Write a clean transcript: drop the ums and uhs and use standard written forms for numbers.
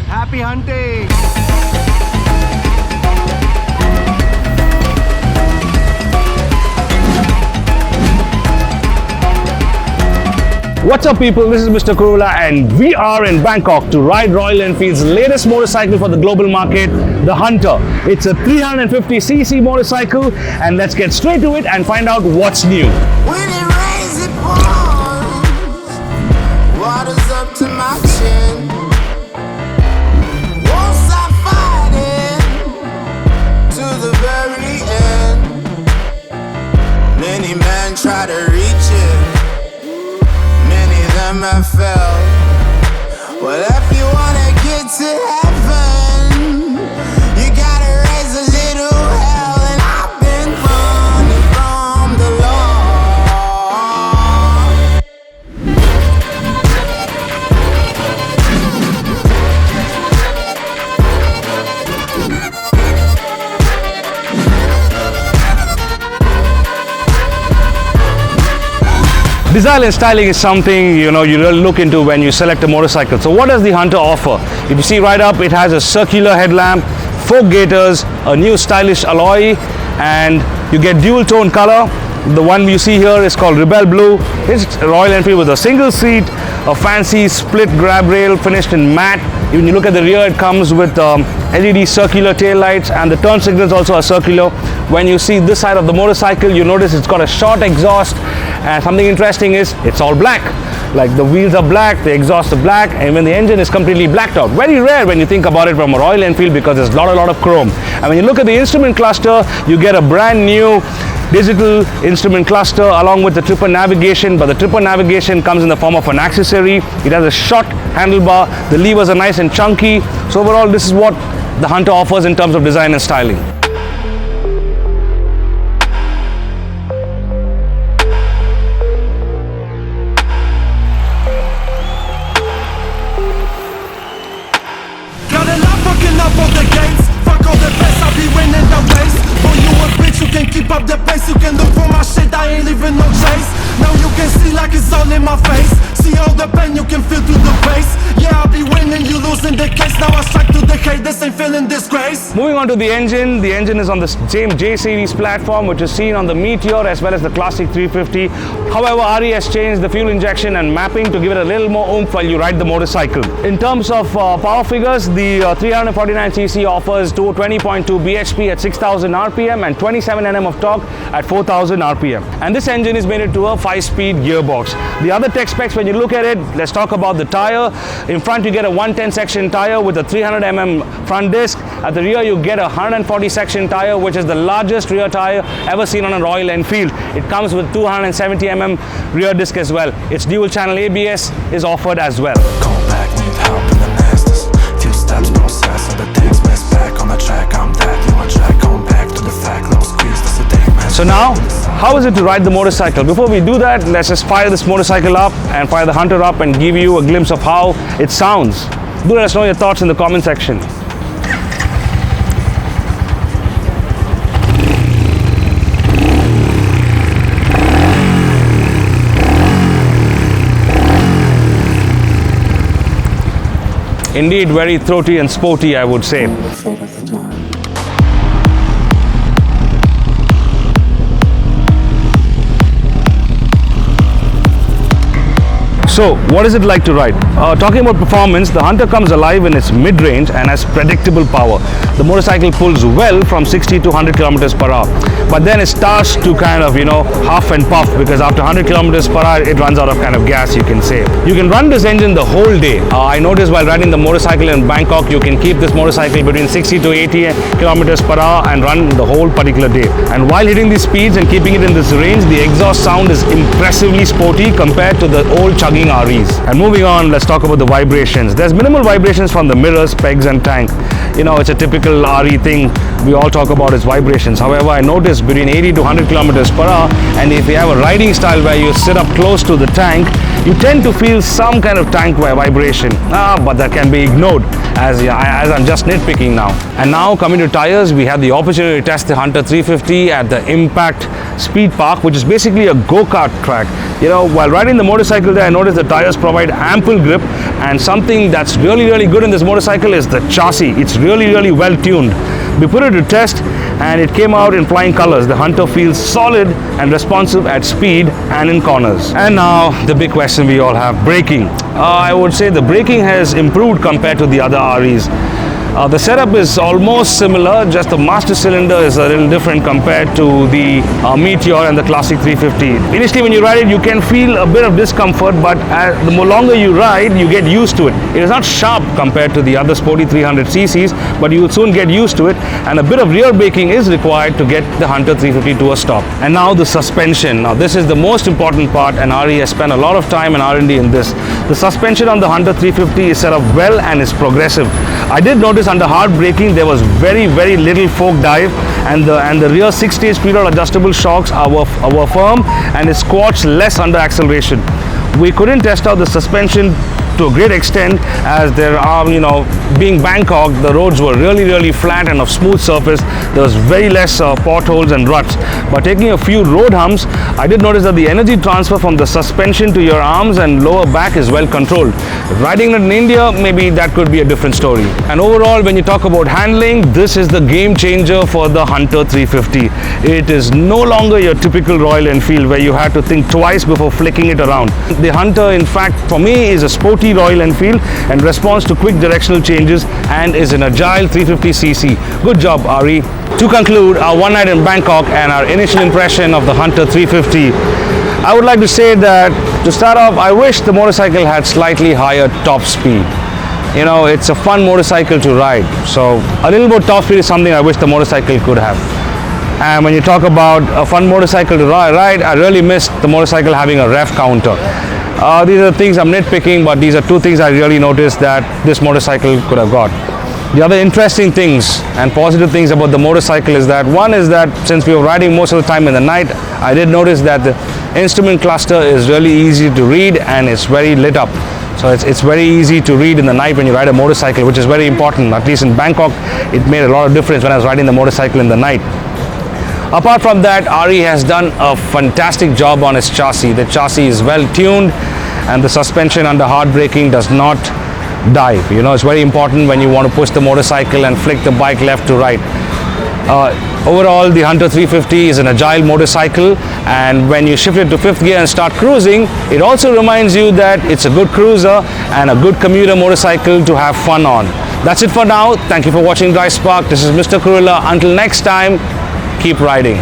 Happy hunting! What's up people, this is Mr. Kurula and we are in Bangkok to ride Royal Enfield's latest motorcycle for the global market, the Hunter. It's a 350cc motorcycle and let's get straight to it and find out what's new. When it rains, it pours. Water's up to my chin. Won't stop fighting to the very end. Many men try to reach it. Many of them have failed. Well, if you wanna get to heaven, you gotta raise a little hell. And I've been running from the law. Design and styling is something you really look into when you select a motorcycle. So what does the Hunter offer? If you see right up, it has a circular headlamp, fork gaiters, a new stylish alloy, and you get dual tone color. The one you see here is called Rebel Blue. It's Royal Enfield with a single seat, a fancy split grab rail finished in matte. When you look at the rear, it comes with LED circular tail lights, and the turn signals also are circular. When you see this side of the motorcycle, you notice it's got a short exhaust, and something interesting is it's all black. Like the wheels are black, the exhaust are black, and when the engine is completely blacked out. Very rare when you think about it from a Royal Enfield because there's a lot of chrome. And when you look at the instrument cluster, you get a brand new digital instrument cluster along with the tripper navigation, but the tripper navigation comes in the form of an accessory. It has a short handlebar, the levers are nice and chunky. So overall, this is what the Hunter offers in terms of design and styling. Got a lot fucking up on the gates. Fuck all the best, I'll be winning the race. For you a bitch, you can keep up the pace. You can look for my shit, I ain't leaving no chase. Now you can see like it's all in my face. See all the pain you can feel through the bass. Yeah, I'll be winning, you losing the case. Now I strike to the hate, this ain't feeling disgrace. Moving on to the engine is on the same J series platform which is seen on the Meteor as well as the classic 350. However, RE has changed the fuel injection and mapping to give it a little more oomph while you ride the motorcycle. In terms of power figures, the 349cc offers 20.2 bhp at 6000 rpm and 27 Nm of torque at 4000 rpm. And this engine is made to a 5-speed gearbox. The other tech specs, when you look at it, let's talk about the tire. In front you get a 110 section tire with a 300 mm front disc. At the rear you get a 140 section tire, which is the largest rear tire ever seen on a Royal Enfield. It comes with 270 mm rear disc as well. Its dual channel ABS is offered as well. Call back, need help in the masters. Few steps process and the text mess back on the track. I'm that you on track, going back to the fact. No squeeze, that's the thing, man. So now, how is it to ride the motorcycle? Before we do that, let's just fire this motorcycle up and fire the Hunter up and give you a glimpse of how it sounds. Do let us know your thoughts in the comment section. Indeed, very throaty and sporty, I would say. So, what is it like to ride? Talking about performance, the Hunter comes alive in its mid-range and has predictable power. The motorcycle pulls well from 60 to 100 kilometers per hour. But then it starts to kind of, huff and puff because after 100 kilometers per hour, it runs out of kind of gas, you can say. You can run this engine the whole day. I noticed while riding the motorcycle in Bangkok, you can keep this motorcycle between 60 to 80 kilometers per hour and run the whole particular day. And while hitting these speeds and keeping it in this range, the exhaust sound is impressively sporty compared to the old chugging REs. And moving on, let's talk about the vibrations. There's minimal vibrations from the mirrors, pegs and tank. you know, it's a typical RE thing. We all talk about its vibrations. However, I noticed between 80 to 100 kilometers per hour, and if you have a riding style where you sit up close to the tank, you tend to feel some kind of tank vibration. But that can be ignored as I'm just nitpicking now. And now coming to tires, we had the opportunity to test the Hunter 350 at the Impact Speed Park, which is basically a go-kart track. You know, while riding the motorcycle there, I noticed the tires provide ample grip, and something that's really good in this motorcycle is the chassis. It's really well tuned. We put it to test and it came out in flying colors. The Hunter feels solid and responsive at speed and in corners. And now the big question we all have, braking. I would say the braking has improved compared to the other REs. The setup is almost similar, just the master cylinder is a little different compared to the Meteor and the classic 350. Initially when you ride it, you can feel a bit of discomfort, but the more longer you ride, you get used to it. It is not sharp compared to the other sporty 300 cc's, but you will soon get used to it, and a bit of rear braking is required to get the Hunter 350 to a stop. And now the suspension. Now this is the most important part, and RE has spent a lot of time and R&D in this. The suspension on the Hunter 350 is set up well and is progressive. I did notice under hard braking there was very little fork dive, and the rear 6-stage preload adjustable shocks were firm and it squats less under acceleration. We couldn't test out the suspension to a great extent as there are, you know, being Bangkok, the roads were really flat and of smooth surface. There was very less potholes and ruts. But taking a few road humps, I did notice that the energy transfer from the suspension to your arms and lower back is well controlled. Riding it in India, maybe that could be a different story. And overall, when you talk about handling, this is the game changer for the Hunter 350. It is no longer your typical Royal Enfield where you have to think twice before flicking it around. The Hunter, in fact, for me is a sporty Royal Enfield and responds to quick directional changes and is an agile 350cc. Good job, RE. To conclude our one night in Bangkok and our initial impression of the Hunter 350, I would like to say that to start off, I wish the motorcycle had slightly higher top speed. You know, it's a fun motorcycle to ride, so a little more top speed is something I wish the motorcycle could have. And when you talk about a fun motorcycle to ride, I really missed the motorcycle having a rev counter. These are things I'm nitpicking, but these are two things I really noticed that this motorcycle could have got. The other interesting things and positive things about the motorcycle is that one is that since we were riding most of the time in the night, I did notice that the instrument cluster is really easy to read and it's very lit up. So it's very easy to read in the night when you ride a motorcycle, which is very important. At least in Bangkok, it made a lot of difference when I was riding the motorcycle in the night. Apart from that, RE has done a fantastic job on its chassis. The chassis is well tuned and the suspension under hard braking does not dive. You know, it's very important when you want to push the motorcycle and flick the bike left to right. Overall, the Hunter 350 is an agile motorcycle, and when you shift it to 5th gear and start cruising, it also reminds you that it's a good cruiser and a good commuter motorcycle to have fun on. That's it for now. Thank you for watching DriveSpark. This is Mr. Kurilla. Until next time, keep riding.